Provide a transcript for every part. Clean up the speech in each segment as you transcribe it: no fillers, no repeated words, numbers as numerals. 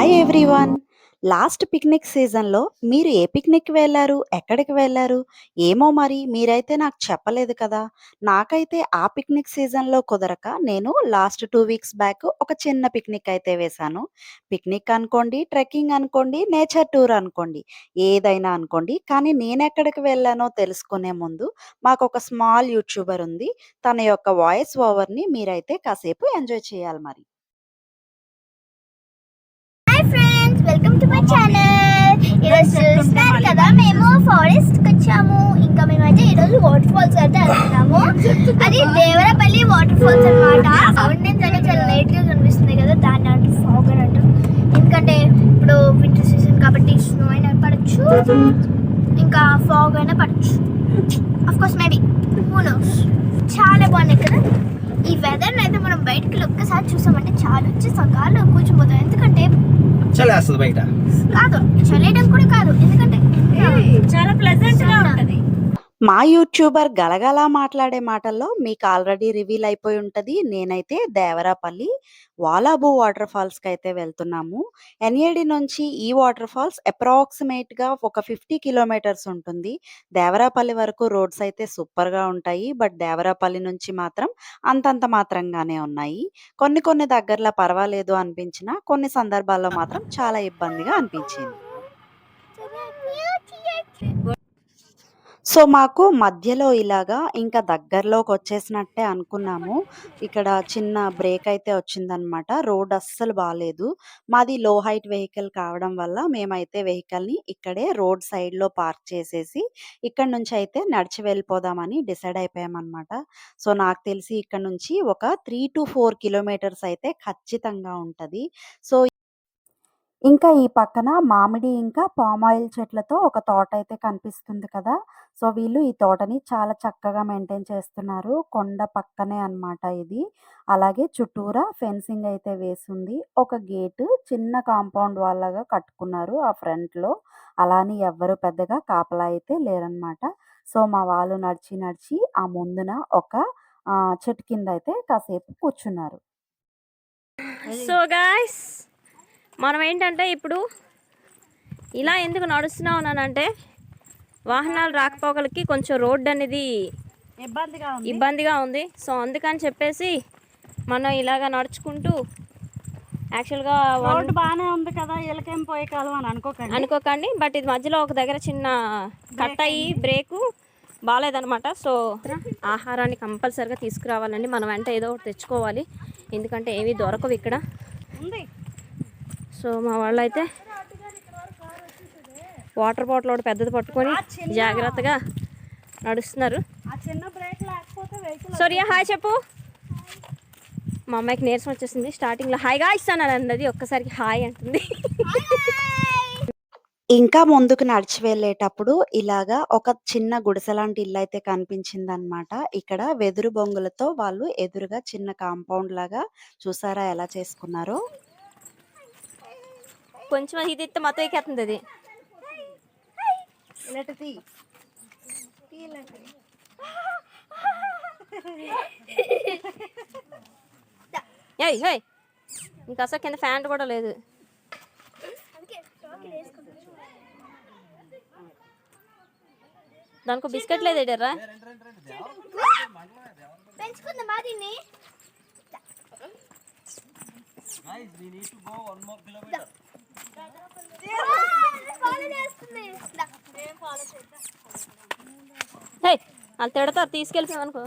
Hi everyone. Last picnic సీజన్‌లో మీరు ఏ పిక్నిక్‌కి వెళ్లారు? ఎక్కడికి వెళ్లారు? ఏమో మరి మీరైతే నాకు చెప్పలేదు కదా! నాకైతే ఆ పిక్నిక్ సీజన్‌లో కుదరక నేను లాస్ట్ 2 వీక్స్ బ్యాక్ ఒక చిన్న పిక్నిక్ అయితే వేశాను. పిక్నిక్ అనుకోండి, ట్రెక్కింగ్ అనుకోండి, నేచర్ టూర్ అనుకోండి. ఏదైనా అనుకోండి. కానీ నేనెక్కడికి వెళ్ళానో తెలుసుకునే ముందు మాకొక స్మాల్ యూట్యూబర్ ఉంది. తన యొక్క వాయిస్ ఓవర్‌ని మీరైతే కాసేపు ఎంజాయ్ చేయాలి మరి. Hi friends, welcome to my channel. ఈరోజు చూస్తున్నారు కదా, మేము ఫారెస్ట్కి వచ్చాము. ఇంకా మేమైతే ఈరోజు వాటర్ ఫాల్స్ అయితే వెళ్తున్నాము. అది దేవరపల్లి వాటర్ ఫాల్స్ అనమాట. ఫౌంటైన్స్ అయితే చాలా లైట్గా కనిపిస్తుంది కదా, దాన్ని అంటే ఫాగ్ అని అంటాం. ఎందుకంటే ఇప్పుడు వింటర్ సీజన్ కాబట్టి స్నో అయినా పడచ్చు, ఇంకా ఫాగ్ అయినా పడచ్చు. Of course maybe who knows. చాలా బాగున్నాయి కదా. ఈ వెదర్ అయితే మనం బయటకి ఒక్కసారి చూసామంటే చాలా వచ్చి సకాలం కూర్చుపోతాం. ఎందుకంటే చలేస్తుంది బయట కాదు, చలేయడం కూడా కాదు, ఎందుకంటే చాలా ప్లెజెంట్ గా ఉంటది. మా యూట్యూబర్ గలగల మాట్లాడే మాటల్లో మీకు ఆల్రెడీ రివీల్ అయిపోయి ఉంటది. నేనైతే దేవరాపల్లి వాలాబు వాటర్ ఫాల్స్‌కి అయితే వెళ్తున్నాము. ఎన్ఏడి నుంచి ఈ వాటర్ ఫాల్స్ అప్రాక్సిమేట్‌గా ఒక 50 కిలోమీటర్స్ ఉంటుంది. దేవరాపల్లి వరకు రోడ్స్ అయితే సూపర్‌గా ఉంటాయి. బట్ దేవరాపల్లి నుంచి మాత్రం అంతంత మాత్రంగానే ఉన్నాయి. కొన్ని కొన్ని దగ్గరలో పర్వాలేదు అనిపించినా, కొన్ని సందర్భాల్లో మాత్రం చాలా ఇబ్బందిగా అనిపించింది. సో, మాకు మధ్యలో ఇలాగా ఇంకా దగ్గరలోకొచ్చేసినట్టే అనుకున్నాము. ఇక్కడ చిన్న బ్రేక్ అయితే వచ్చిందనమాట. రోడ్ అస్సలు బాలేదు. మాది లో హైట్ వెహికల్ కావడం వల్ల మేమైతే వెహికల్‌ని ఇక్కడే రోడ్ సైడ్‌లో పార్క్ చేసేసి, ఇక్కడి నుంచయితే నడిచి వెళ్ళిపోదామని డిసైడ్ అయిపోయామనమాట. సో, నాకు తెలిసి ఇక్కడ నుంచి ఒక 3-4 కిలోమీటర్స్ అయితే ఖచ్చితంగా ఉంటది. సో ఇంకా ఈ పక్కన మామిడి ఇంకా పామాయిల్ చెట్లతో ఒక తోటైతే కనిపిస్తుంది కదా! సో, వీళ్ళు ఈ తోటని చాలా చక్కగా మెయింటైన్ చేస్తున్నారు. కొండ పక్కనే అన్నమాట ఇది. అలాగే చుట్టూరా ఫెన్సింగ్ అయితే వేసుంది. ఒక గేటు చిన్న కాంపౌండ్ వాల్‌లాగా కట్టుకున్నారు ఆ ఫ్రంట్‌లో. అలా అని ఎవ్వరు పెద్దగా కాపలా అయితే లేరన్నమాట. సో, మా వాళ్ళు నడిచి నడిచి ఆ ముందున ఒక చెట్టు కిందయితే కాసేపు కూర్చున్నారు. సో గాయ్స్, మనం ఏంటంటే ఇప్పుడు ఇలా ఎందుకు నడుస్తున్నాం అనంటే వాహనాలు రాకపోకలకి కొంచెం రోడ్డు అనేది ఇబ్బందిగా ఉంది. సో అందుకని చెప్పేసి మనం ఇలాగ నడుచుకుంటూ యాక్చువల్గా రోడ్డు బాగానే ఉంది కదా, ఎలకేం పోయే కాలం అని అనుకోకండి. బట్ ఇది మధ్యలో ఒక దగ్గర చిన్న కట్ అయ్యి బ్రేకు బాగాలేదనమాట. సో ఆహారాన్ని కంపల్సరిగా తీసుకురావాలండి. మనం వెంట ఏదో ఒకటి తెచ్చుకోవాలి, ఎందుకంటే ఏవి దొరకవు ఇక్కడ. సో మా వాళ్ళు అయితే వాటర్ బాటిల్ ఒకటి పెద్దది పట్టుకొని జాగ్రత్తగా నడుస్తున్నారు. సోరియా హాయ్ చెప్పు. మా అమ్మాయికి నీరసం వచ్చేసింది. స్టార్టింగ్లో హాయిగా ఇస్తాను అన్నది, ఒక్కసారికి హాయ్ అంటుంది. ఇంకా ముందుకు నడిచి వెళ్ళేటప్పుడు ఇలాగా ఒక చిన్న గుడిసెలాంటి ఇల్లయితే కనిపించిందనమాట. ఇక్కడ వెదురు బొంగులతో వాళ్ళు ఎదురుగా చిన్న కాంపౌండ్ లాగా చూసారా ఎలా చేసుకున్నారో? కొంచెం ఇది ఇస్తే మొత్తం ఎక్కేస్తుంది అది. ఏయ్ ఏయ్, ఇంకా అసలు కింద ఫ్యాన్ కూడా లేదు. దానికి బిస్కెట్ లేదు ఎడర్రా. పెంచుకుందామా దీన్ని? వాళ్ళు తిడతారు తీసుకెళ్ళిపోయామనుకో.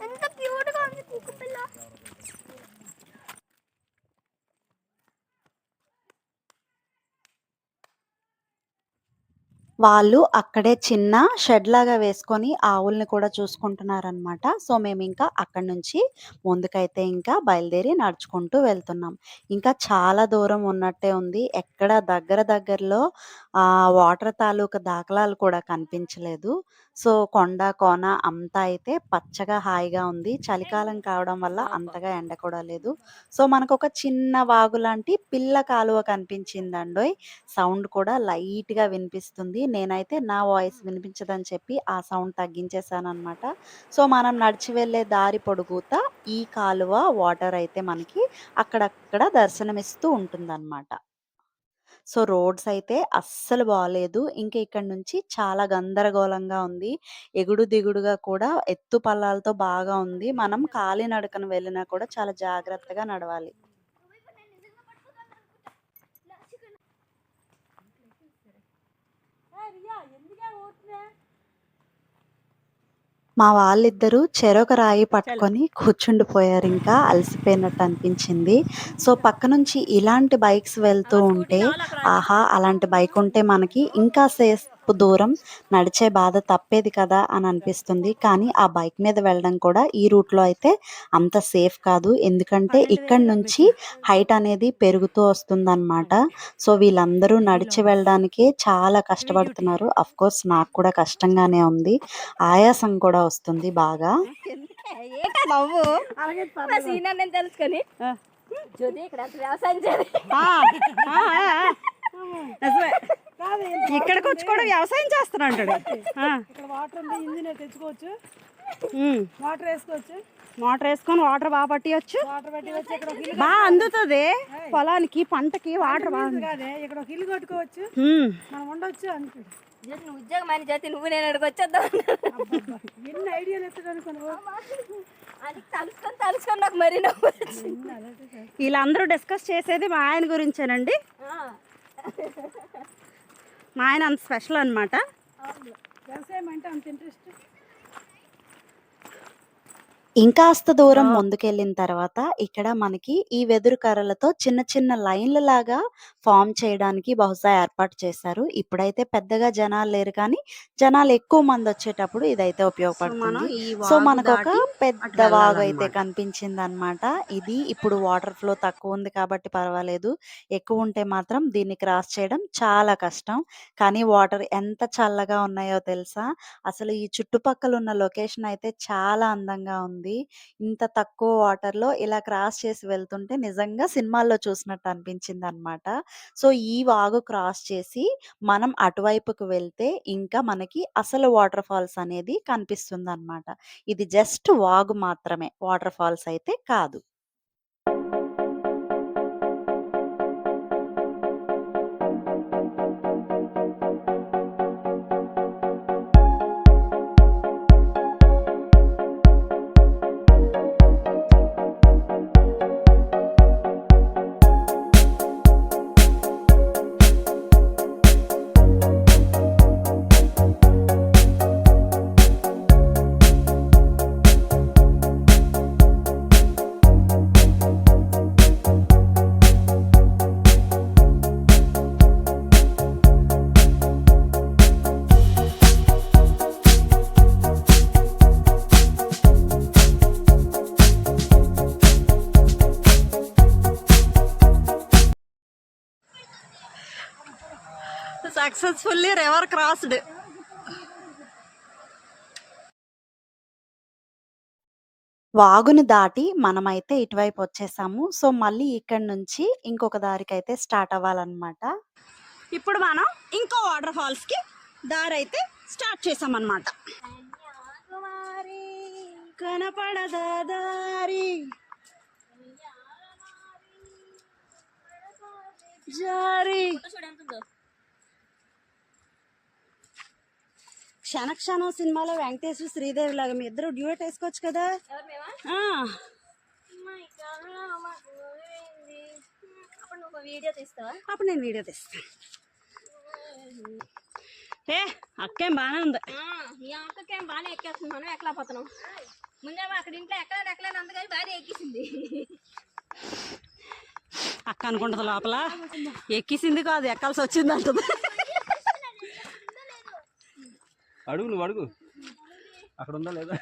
ఎంత క్యూట్ గా ఉంది కుక్క పిల్ల. వాళ్ళు అక్కడే చిన్న షెడ్ లాగా వేసుకొని ఆవుల్ని కూడా చూసుకుంటున్నారనమాట. సో, మేమింకా అక్కడి నుంచి ముందుకైతే ఇంకా బయలుదేరి నడుచుకుంటూ వెళ్తున్నాం. ఇంకా చాలా దూరం ఉన్నట్టే ఉంది. ఎక్కడ దగ్గరలో వాటర్ తాలూకా దాఖలాలు కూడా కనిపించలేదు. సో, కొండ, కోన అంతా అయితే పచ్చగా హాయిగా ఉంది. చలికాలం కావడం వల్ల అంతగా ఎండ కూడా లేదు. సో, మనకొక చిన్న వాగు లాంటి పిల్ల కాలువ కనిపించిందండోయ్. సౌండ్ కూడా లైట్‌గా వినిపిస్తుంది. నేనైతే నా వాయిస్ వినిపించదని చెప్పి ఆ సౌండ్ తగ్గించేసాననమాట. సో, మనం నడిచి వెళ్ళే దారి పొడుగుతా ఈ కాలువ వాటర్ అయితే మనకి అక్కడక్కడ దర్శనమిస్తూ ఉంటుందన్నమాట. సో, రోడ్స్ అయితే అస్సలు బాలేదు. ఇంక ఇక్కడి నుంచి చాలా గందరగోళంగా ఉంది. ఎగుడు దిగుడుగా కూడా ఎత్తు పల్లాలతో బాగా ఉంది. మనం కాలినడకన వెళ్ళినా కూడా చాలా జాగ్రత్తగా నడవాలి. మా వాళ్ళిద్దరూ చెరొక రాయి పట్టుకొని కూర్చుండిపోయారింకా. అలసిపోయినట్టు అనిపించింది. సో, పక్క నుంచి ఇలాంటి బైక్స్ వెళ్తూ ఉంటే, ఆహా! అలాంటి బైక్ ఉంటే మనకి ఇంకా సేపు దూరం నడిచే బాధ తప్పేది కదా అని అనిపిస్తుంది. కానీ ఆ బైక్ మీద వెళ్ళడం కూడా ఈ రూట్‌లో అయితే అంత సేఫ్ కాదు. ఎందుకంటే ఇక్కడి నుంచి హైట్ అనేది పెరుగుతూ వస్తుందన్నమాట. సో, వీళ్ళందరూ నడిచి వెళ్ళడానికే చాలా కష్టపడుతున్నారు. ఆఫ్‌కోర్స్ నాకు కూడా కష్టంగానే ఉంది. ఆయాసం కూడా వస్తుంది బాగా. నవ్వు సీనియర్ నేను తెలుసుకొని జ్యోతి ఇక్కడ వ్యవసాయం చేయాలి. ఇక్కడికి వచ్చి కూడా వ్యవసాయం చేస్తాను అంటాడు. ఇక్కడ వాటర్ ఉంది, ఇంజిన్ తెచ్చుకోవచ్చు, వాటర్ వేసుకోవచ్చు, మోటార్ వేసుకొని వాటర్ బాగా పట్టియచ్చు, బాగా అందుతుంది పొలానికి పంటకి వాటర్ బాగా. ఇక్కడ ఒక ఇల్లు కట్టుకోవచ్చు, మనం ఉండొచ్చు అనుకో. జ్యోతి నువ్వు ఉద్యోగం అని జ్యోతి నువ్వు నేను అక్కడికి వచ్చేద్దాం. ఎన్ని ఐడియాలు ఎత్తడానికి అది తలుసుకొని నాకు మరి వీళ్ళందరూ డిస్కస్ చేసేది మా ఆయన గురించేనండి. మా ఆయన అంత స్పెషల్ అనమాట. వ్యవసాయం అంటే అంత ఇంట్రెస్ట్. ఇంకాస్త దూరం ముందుకెళ్ళిన తర్వాత ఇక్కడ మనకి ఈ వెదురు కర్రలతో చిన్న చిన్న లైన్‌లలాగా ఫార్మ్ చేయడానికి బహుశా ఏర్పాటు చేశారు. ఇప్పుడైతే పెద్దగా జనాలు లేరు కానీ, జనాలు ఎక్కువ మందొచ్చేటప్పుడు ఇదైతే ఉపయోగపడుతుంది. సో, మనకొక పెద్ద వాగయితే కనిపించిందనమాట. ఇది ఇప్పుడు వాటర్ ఫ్లో తక్కువుంది కాబట్టి పర్వాలేదు. ఎక్కువుంటే మాత్రం దీన్ని క్రాస్ చేయడం చాలా కష్టం. కానీ వాటర్ ఎంత చల్లగా ఉన్నాయో తెలుసా? అసలు ఈ చుట్టుపక్కలున్న లొకేషన్ అయితే చాలా అందంగా ఉంది. ఇంత తక్కువ వాటర్‌లో ఇలా క్రాస్ చేసి వెళ్తుంటే నిజంగా సినిమాల్లో చూసినట్టు అనిపించిందనమాట. సో, ఈ వాగు క్రాస్ చేసి మనం అటువైపుకు వెళ్తే ఇంకా మనకి అసలు వాటర్ ఫాల్స్ అనేది కనిపిస్తుందనమాట. ఇది జస్ట్ వాగు మాత్రమే. వాటర్ ఫాల్స్ అయితే కాదు. Successfully river crossed. వాగుని దాటి మనమైతే ఇటువైపు వచ్చేసాము. సో, మళ్ళీ ఇక్కడి నుంచి ఇంకొక దారికైతే స్టార్ట్ అవ్వాలన్నమాట. ఇప్పుడు మనం ఇంకో వాటర్ ఫాల్స్ కి దారి అయితే స్టార్ట్ చేసామన్నమాట. కనపడదా దారి జారి. క్షణక్షణం సినిమాలో వెంకటేశ్వర శ్రీదేవి లాగా మీ ఇద్దరు డ్యూయట్ వేసుకోవచ్చు కదా. అప్పుడు నేను వీడియో తీస్తాను. అక్కేం బాగానే ఉంది. ఈ అక్కకేం బాగానే ఎక్కేస్తుంది, మనం ఎక్కలేకపోతున్నాం. ముందేమో అక్కడ ఇంట్లో ఎక్కలేదు అందుకని భార్య ఎక్కిసింది. అక్క అనుకుంటుంది లోపల ఎక్కిసింది కాదు, ఎక్కాల్సి వచ్చింది అంటుంది. అడుగు నువ్వు అడుగు, అక్కడ ఉందా లేదా?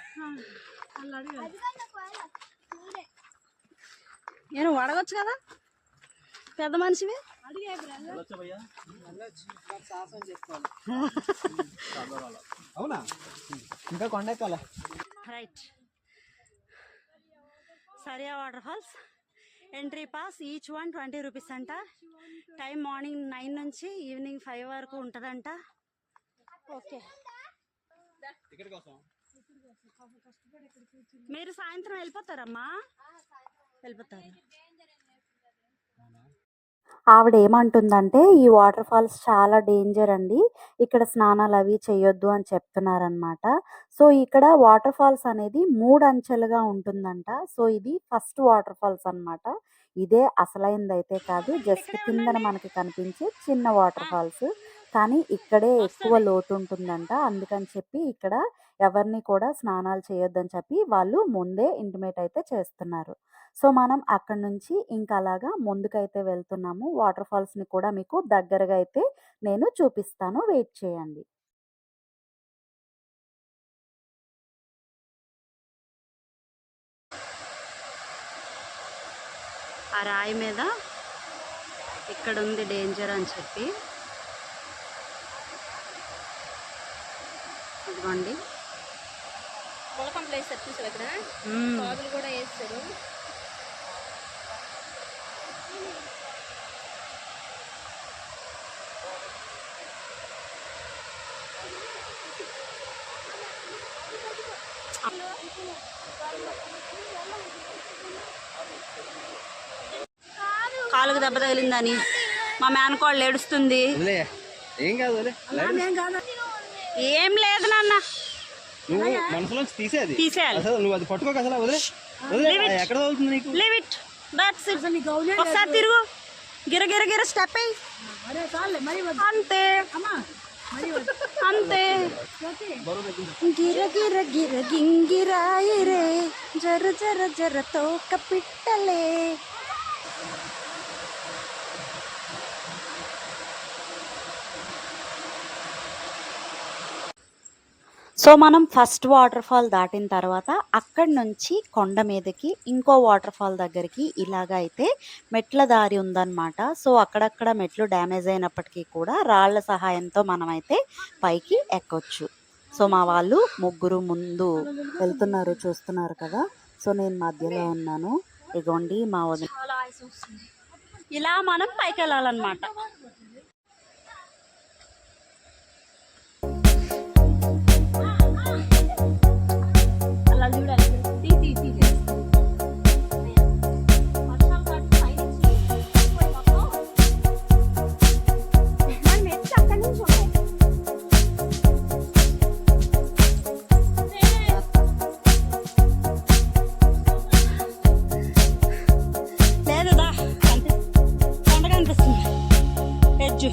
నేను అడగొచ్చు కదా, పెద్ద మనిషివి. అవునా, ఇంకా కొండ ఎక్కాల. రైట్. సరియా waterfalls entry pass each 120 rupees అంట. టైం మార్నింగ్ 9 నుంచి ఈవినింగ్ 5 వరకు ఉంటుందంట. ఓకే. టికెట్ కోసం మీరు సాయంత్రం వెళ్ళిపోతారమ్మా? వెళ్ళిపోతారు. ఆవిడ ఏమంటుందంటే ఈ వాటర్ ఫాల్స్ చాలా డేంజర్ అండి. ఇక్కడ స్నానాలు అవి చేయొద్దు అని చెప్తున్నారనమాట. సో, ఇక్కడ వాటర్ ఫాల్స్ అనేది 3 అంచెలుగా ఉంటుందంట. సో, ఇది ఫస్ట్ వాటర్ ఫాల్స్ అనమాట. ఇదే అసలైందైతే కాదు. జస్ట్ కిందన మనకి కనిపించే చిన్న వాటర్ ఫాల్స్. కానీ ఇక్కడే ఎక్కువ లోతు ఉంటుందంట. అందుకని చెప్పి ఇక్కడ ఎవరిని కూడా స్నానాలు చేయొద్దని చెప్పి వాళ్ళు ముందే ఇంటిమేట్ అయితే చేస్తున్నారు. సో, మనం అక్కడి నుంచి ఇంకా అలాగా ముందుకైతే వెళ్తున్నాము. వాటర్ ఫాల్స్‌ని కూడా మీకు దగ్గరగా అయితే నేను చూపిస్తాను. వెయిట్ చేయండి. ఆ రాయి మీద ఇక్కడ ఉంది డేంజర్ అని చెప్పి, ఇదిగోండి. మొలకంపలు వేస్తారు చూసారు అక్కడ, పాదులు కూడా వేస్తారు. కాలుకు దెబ్బ తగిలిందని మా మేనకోళ్ళు ఏడుస్తుంది. వదిలే, ఏం కాదు వదిలే. ఏం లేదు నాన్న, నువ్వు మనసులోంచి తీసేది తీసేయాలి. అసలు నువ్వు అది పట్టుకోక అసలు వదిలే వదిలే. Leave it. ఎక్కడ తగులుతుంది నీకు? Leave it, that's it. ఒకసారి తిరుగు, గిర గిర గిర స్టెప్ అయ్యి, అంతే అంతే. బరువు తగ్గింది. గిర గిర గిర గింగిరాయి రే, జర జర జర తోక పిట్టలే. సో, మనం ఫస్ట్ వాటర్ ఫాల్ దాటిన తర్వాత అక్కడి నుంచి కొండ మీదకి ఇంకో వాటర్ ఫాల్ దగ్గరికి ఇలాగ అయితే మెట్ల దారి ఉందన్నమాట. సో, అక్కడక్కడ మెట్లు డ్యామేజ్ అయినప్పటికీ కూడా రాళ్ళ సహాయంతో మనమైతే పైకి ఎక్కొచ్చు. సో, మా వాళ్ళు ముగ్గురు ముందు వెళ్తున్నారు చూస్తున్నారు కదా. సో, నేను మధ్యలో ఉన్నాను. ఇగోండి మా వదిన. ఇలా మనం పైకి వెళ్ళాలన్నమాట. అలా చూడాలి. తీ తీ తీ తీ. మనం ఎత్తి అక్కడి నుంచి ఉన్నాయి. లేదు దా, కొండ కనిపిస్తుంది, ఎడ్జ్.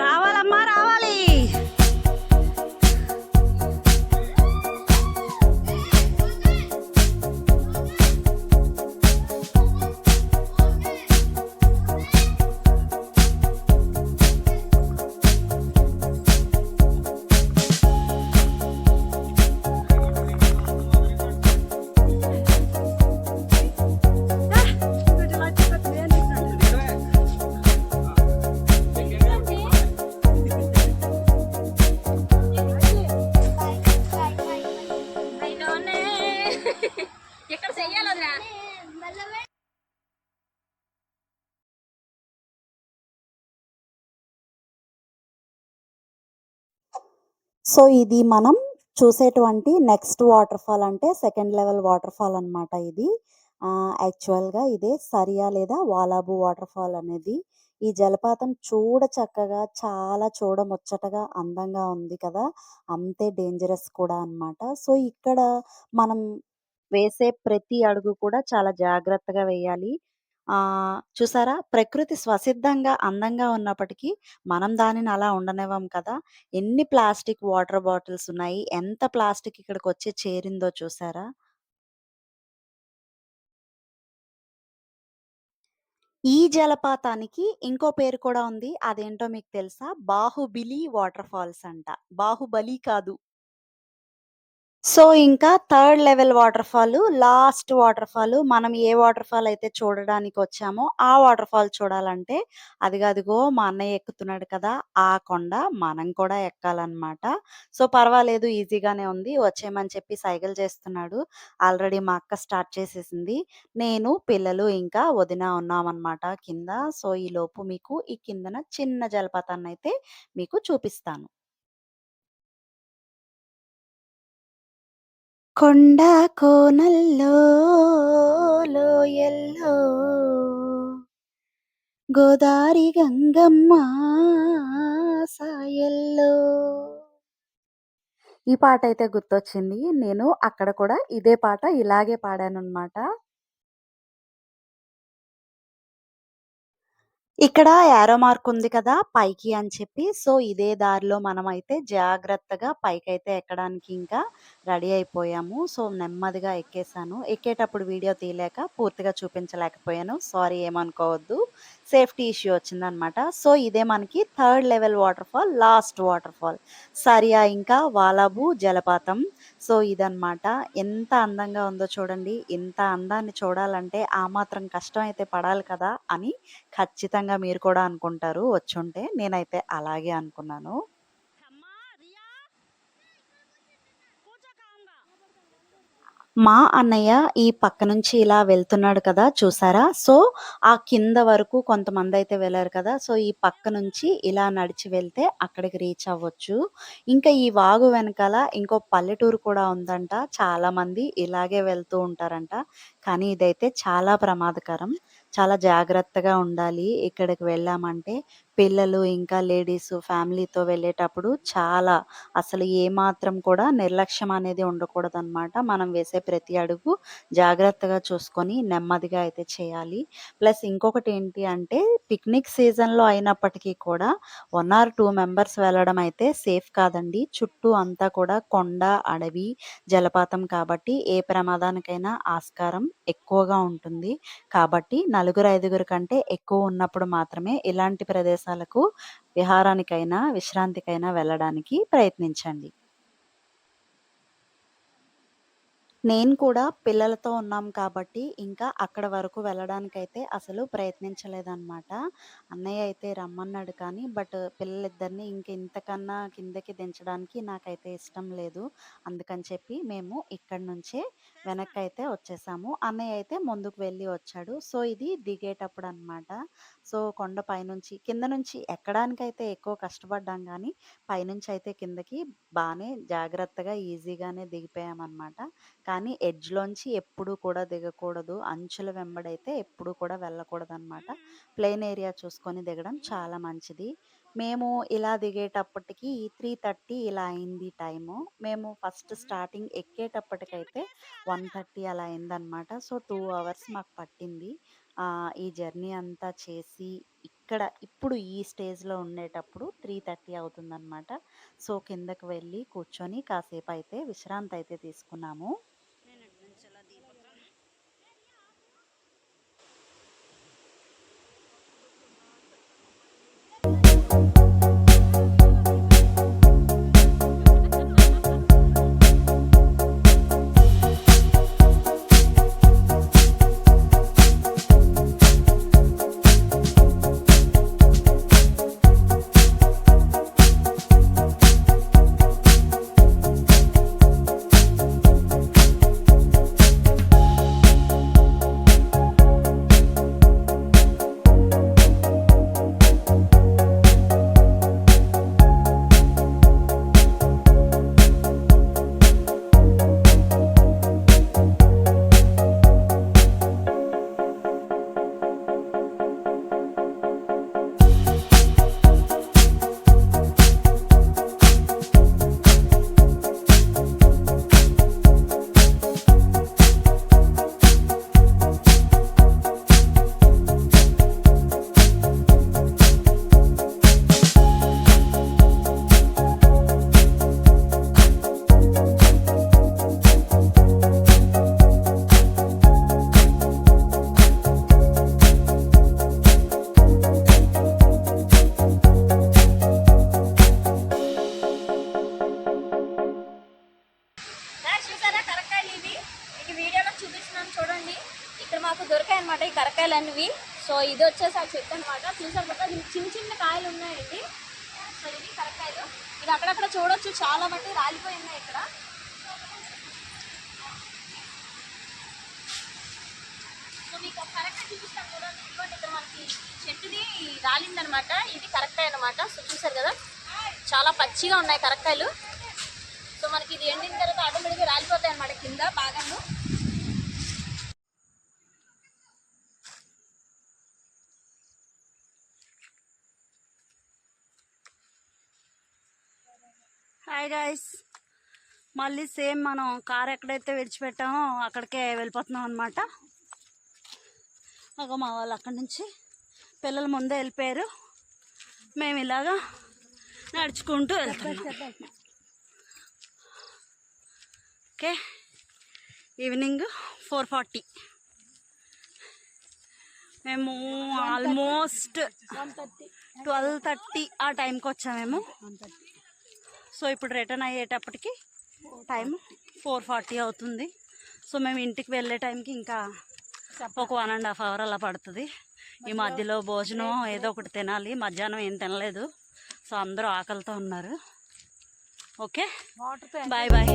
రావాలమ్మా రావాలి. ఎక్కడ చెయ్యాలి వదినా? సో, ఇది మనం చూసేటువంటి నెక్స్ట్ వాటర్ ఫాల్ అంటే సెకండ్ లెవెల్ వాటర్ ఫాల్ అనమాట ఇది. యాక్చువల్‌గా ఇదే సరియా లేదా వాలాబు వాటర్ ఫాల్ అనేది. ఈ జలపాతం చక్కగా చాలా చూడముచ్చటగా అందంగా ఉంది కదా! అంతే డేంజరస్ కూడా అన్నమాట. సో, ఇక్కడ మనం వేసే ప్రతి అడుగు కూడా చాలా జాగ్రత్తగా వేయాలి. చూసారా? ప్రకృతి స్వసిద్ధంగా అందంగా ఉన్నప్పటికీ మనం దానిని అలా ఉండనివ్వం కదా! ఎన్ని ప్లాస్టిక్ వాటర్ బాటిల్స్ ఉన్నాయి. ఎంత ప్లాస్టిక్ ఇక్కడికొచ్చి చేరిందో చూసారా? ఈ జలపాతానికి ఇంకో పేరు కూడా ఉంది. అదేంటో మీకు తెలుసా? బాహుబిలి వాటర్ ఫాల్స్ అంట. బాహుబలి కాదు. సో, ఇంకా third level waterfall, last waterfall మనం ఏ వాటర్‌ఫాల్ అయితే చూడడానికొచ్చామో, ఆ వాటర్‌ఫాల్ చూడాలంటే అదిగో మా అన్నయ్య ఎక్కుతున్నాడు కదా! ఆ కొండ మనం కూడా ఎక్కాలన్నమాట. సో, పర్వాలేదు ఈజీగానే ఉంది. వచ్చేయమని చెప్పి సైగలు చేస్తున్నాడు. ఆల్రెడీ మా అక్క స్టార్ట్ చేసేసింది. నేను, పిల్లలు ఇంకా వదిన ఉన్నామన్నమాట కింద. సో, ఈలోపు మీకు ఈ కిందన చిన్న జలపాతాన్నయితే మీకు చూపిస్తాను. కొండ కోనల్లో లోయల్లో గోదారి గంగమ్మ సాయల్లో ఈ పాటైతే గుర్తొచ్చింది. నేను అక్కడ కూడా ఇదే పాట ఇలాగే పాడాననమాట. ఇక్కడ యారో మార్క్ ఉంది కదా! పైకి అని చెప్పి. సో, ఇదే దారిలో మనమైతే జాగ్రత్తగా పైకైతే ఎక్కడానికి ఇంకా రెడీ అయిపోయాము. సో, నెమ్మదిగా ఎక్కేసాను. ఎక్కేటప్పుడు వీడియో తీయలేక పూర్తిగా చూపించలేకపోయాను. సారీ ఏమనుకోవద్దు. సేఫ్టీ ఇష్యూ వచ్చిందనమాట. సో, ఇదే మనకి third level waterfall, last waterfall. సరియా ఇంకా వాలాబు జలపాతం. సో, ఇదనమాట. ఎంత అందంగా ఉందో చూడండి. ఇంత అందాన్ని చూడాలంటే ఆ మాత్రం కష్టం అయితే పడాలి కదా! అని ఖచ్చితంగా మీరు కూడా అనుకుంటారు వచ్చుంటే. నేనైతే అలాగే అనుకున్నాను. మా అన్నయ్య ఈ పక్క నుంచి ఇలా వెళ్తున్నాడు కదా! చూసారా? సో, ఆ కింద వరకు కొంతమందైతే వెళ్లారు కదా! సో, ఈ పక్క నుంచి ఇలా నడిచి వెళ్తే అక్కడికి రీచ్ అవ్వచ్చు. ఇంకా ఈ వాగు వెనకాల ఇంకో పల్లెటూరు కూడా ఉందంట. చాలామంది ఇలాగే వెళ్తూ ఉంటారంట. కానీ ఇదైతే చాలా ప్రమాదకరం. చాలా జాగ్రత్తగా ఉండాలి. ఇక్కడికి వెళ్ళామంటే పిల్లలు ఇంకా లేడీసు ఫ్యామిలీతో వెళ్ళేటప్పుడు చాలా అసలు ఏమాత్రం కూడా నిర్లక్ష్యం అనేది ఉండకూడదనమాట. మనం వేసే ప్రతి అడుగు జాగ్రత్తగా చూసుకొని నెమ్మదిగా అయితే చేయాలి. ప్లస్ ఇంకొకటేంటి అంటే పిక్నిక్ సీజన్‌లో అయినప్పటికీ కూడా 1 ఆర్ 2 మెంబర్స్ వెళ్ళడం అయితే సేఫ్ కాదండి. చుట్టూ అంతా కూడా కొండ, అడవి, జలపాతం కాబట్టి ఏ ప్రమాదానికైనా ఆస్కారం ఎక్కువగా ఉంటుంది. కాబట్టి నలుగురు, ఐదుగురు కంటే ఎక్కువ ఉన్నప్పుడు మాత్రమే ఇలాంటి ప్రదేశాలకు విహారానికైనా, విశ్రాంతికైనా వెళ్ళడానికి ప్రయత్నించండి. నేను కూడా పిల్లలతో ఉన్నాం కాబట్టి, ఇంకా అక్కడ వరకు వెళ్ళడానికైతే అసలు ప్రయత్నించలేదనమాట. అన్నయ్య అయితే రమ్మన్నాడు కానీ, పిల్లలిద్దరిని ఇంతకన్నా కిందకి దించడానికి నాకైతే ఇష్టం లేదు. అందుకని చెప్పి మేము ఇక్కడి నుంచే వెనక్కైతే వచ్చేసాము. అన్నయ్య అయితే ముందుకు వెళ్ళి వచ్చాడు. సో, ఇది దిగేటప్పుడనమాట. సో, కొండ పైనుంచి కింద నుంచి ఎక్కడానికైతే ఎక్కువ కష్టపడ్డాం గానీ, పైనుంచయితే కిందకి బానే జాగ్రత్తగా, ఈజీగానే దిగిపోయామనమాట. కానీ ఎడ్జ్‌లోంచి ఎప్పుడూ కూడా దిగకూడదు. అంచుల వెంబడైతే ఎప్పుడూ కూడా వెళ్ళకూడదనమాట. ప్లెయిన్ ఏరియా చూసుకొని దిగడం చాలా మంచిది. మేము ఇలా దిగేటప్పటికి 3:30 ఇలా అయింది టైము. మేము ఫస్ట్ స్టార్టింగ్ ఎక్కేటప్పటికైతే 1:30 అలా అయిందనమాట. సో, 2 అవర్స్ మాకు పట్టింది. ఈ జర్నీ అంతా చేసి ఇప్పుడు ఈ స్టేజ్‌లో ఉండేటప్పుడు 3:30 అవుతుందనమాట. సో, కిందకి వెళ్ళి కూర్చొని కాసేపయితే విశ్రాంతయితే తీసుకున్నాము. ఇక్కడ మాకు దొరికాయి అనమాట ఈ కరకాయలు అన్నవి. సో ఇది వచ్చేసి ఆ చెట్టు అనమాట. చూసారు కదా చిన్న చిన్న కాయలు ఉన్నాయండి. సో ఇవి కరకాయలు. ఇది అక్కడక్కడ చూడొచ్చు, చాలా మట్టి రాలిపోయి ఉన్నాయి ఇక్కడ. సో మీకు కరెక్ట్ చూపిస్తాం కూడా. ఇదిగోండి ఇక్కడ మనకి చెట్టుది రాలిందనమాట. ఇది కరెక్టే అనమాట. సో చూసారు కదా చాలా పచ్చిగా ఉన్నాయి కరక్కాయలు. సో మనకి ఇది ఎండిన తర్వాత ఆటోమేటిక్గా రాలిపోతాయి అనమాట కింద బాగాను. హాయ్ గైస్, మళ్ళీ సేమ్ మనం కార్ ఎక్కడైతే విడిచిపెట్టామో అక్కడికే వెళ్ళిపోతున్నాం అనమాట. ఒక మా వాళ్ళు అక్కడి నుంచి పిల్లలు ముందే వెళ్ళిపోయారు, మేము ఇలాగా నడుచుకుంటూ వెళ్తున్నాం. Okay, evening 4:40. మేము ఆల్మోస్ట్ 12:30 ఆ టైంకి వచ్చామేమో. సో ఇప్పుడు రిటర్న్ అయ్యేటప్పటికి టైం 4:40 అవుతుంది. సో మేము ఇంటికి వెళ్ళే టైంకి ఇంకా ఒక 1.5 hour అలా పడుతుంది. ఈ మధ్యలో భోజనం ఏదో ఒకటి తినాలి. మధ్యాహ్నం ఏం తినలేదు, సో అందరూ ఆకలితో ఉన్నారు. Okay, bye bye.